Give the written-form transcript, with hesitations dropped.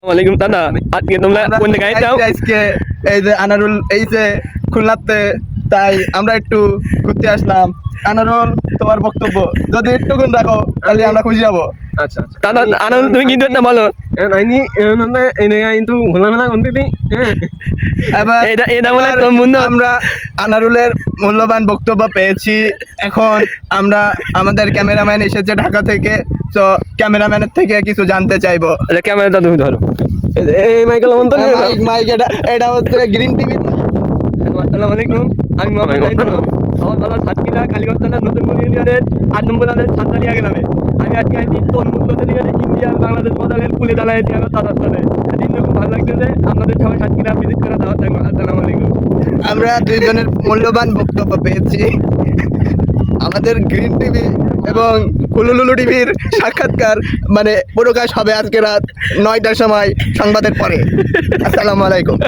ওয়ালাইকুম দাদা, আজকে তোমরা কোন জায়গায় যাও? আজকে এই যে আনারুল এই যে খুলনাতে, তাই আমরা একটু ঘুরতে আসলাম। আনারুল, তোমার বক্তব্য যদি একটু গুণ রাখো তাহলে আমরা খুশি হবো। আচ্ছা দাদা আনন্দ তুমি কিন্তু একটা বলো। নাইনি এনন্দ এনেগা কিন্তু ঘোলামেলা কোনটি এবার এটা বলে তোর মুন্ড আমরা আনারুলের মূল্যবান বক্তব্য পেয়েছি। এখন আমরা আমাদের ক্যামেরাম্যান এসেছে ঢাকা থেকে, তো ক্যামেরাম্যানের থেকে কিছু জানতে চাইবো। ক্যামেরাটা তুমি ধরো। এই মাইকেল অন্ত মাইক এটা হচ্ছে গ্রিন টিভি। আসসালামু আলাইকুম, আমি মোহাম্মদ জাহিদুল। আমার বাবা সাতক্ষীরা কালীগঞ্জ থানার নতুন ইউনিয়নের 8 নম্বর ওয়ার্ডের সান্তালিয়া গ্রামে। আমি আজকে আছি তরমুজ ইন্ডিয়া বাংলাদেশ বর্ডারের কুলে দাঁড়ায় আমার দাদার সাথে। দিনটা খুব ভালো লাগতেছে। আপনাদের সবাই সাতক্ষীরা ভিজিট করে দাওয়াত থাকবে। আসসালামু আলাইকুম। আমরা দুইজনের মূল্যবান বক্তব্য পেয়েছি। আমাদের গ্রিন টিভি এবং হুলুলুলু টিভির সাক্ষাৎকার মানে প্রকাশ হবে আজকে রাত 9টার সময় সংবাদের পরে। আসসালামু আলাইকুম।